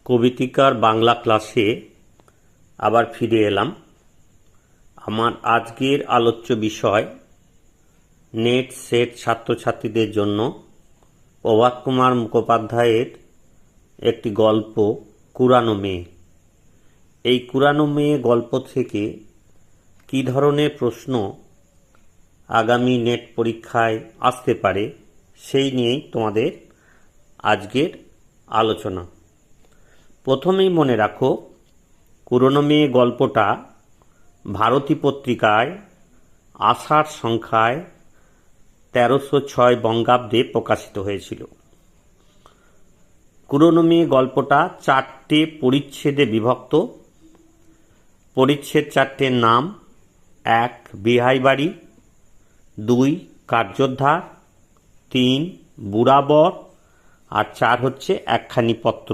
কবিতিকার বাংলা ক্লাসে আবার ফিরে এলাম। আমার আজকের আলোচ্য বিষয় নেট সেট ছাত্রছাত্রীদের জন্য প্রভাত কুমার মুখোপাধ্যায়ের একটি গল্প কুরানো মেয়ে। এই কুরানো মেয়ে গল্প থেকে কী ধরনের প্রশ্ন আগামী নেট পরীক্ষায় আসতে পারে সেই নিয়েই তোমাদের আজকের আলোচনা। প্রথমেই মনে রাখো, কুরনো মেয়ে গল্পটা ভারতী পত্রিকায় আষাঢ় সংখ্যায় 1306 বঙ্গাব্দে প্রকাশিত হয়েছিল। কুরনো মেয়ে গল্পটা 4টে পরিচ্ছেদে বিভক্ত। পরিচ্ছেদ 4টের নাম: 1 বিহাই বাড়ি, 2 কার্যোদ্ধার, 3 বুড়া বর, আর 4 হচ্ছে একখানি পত্র।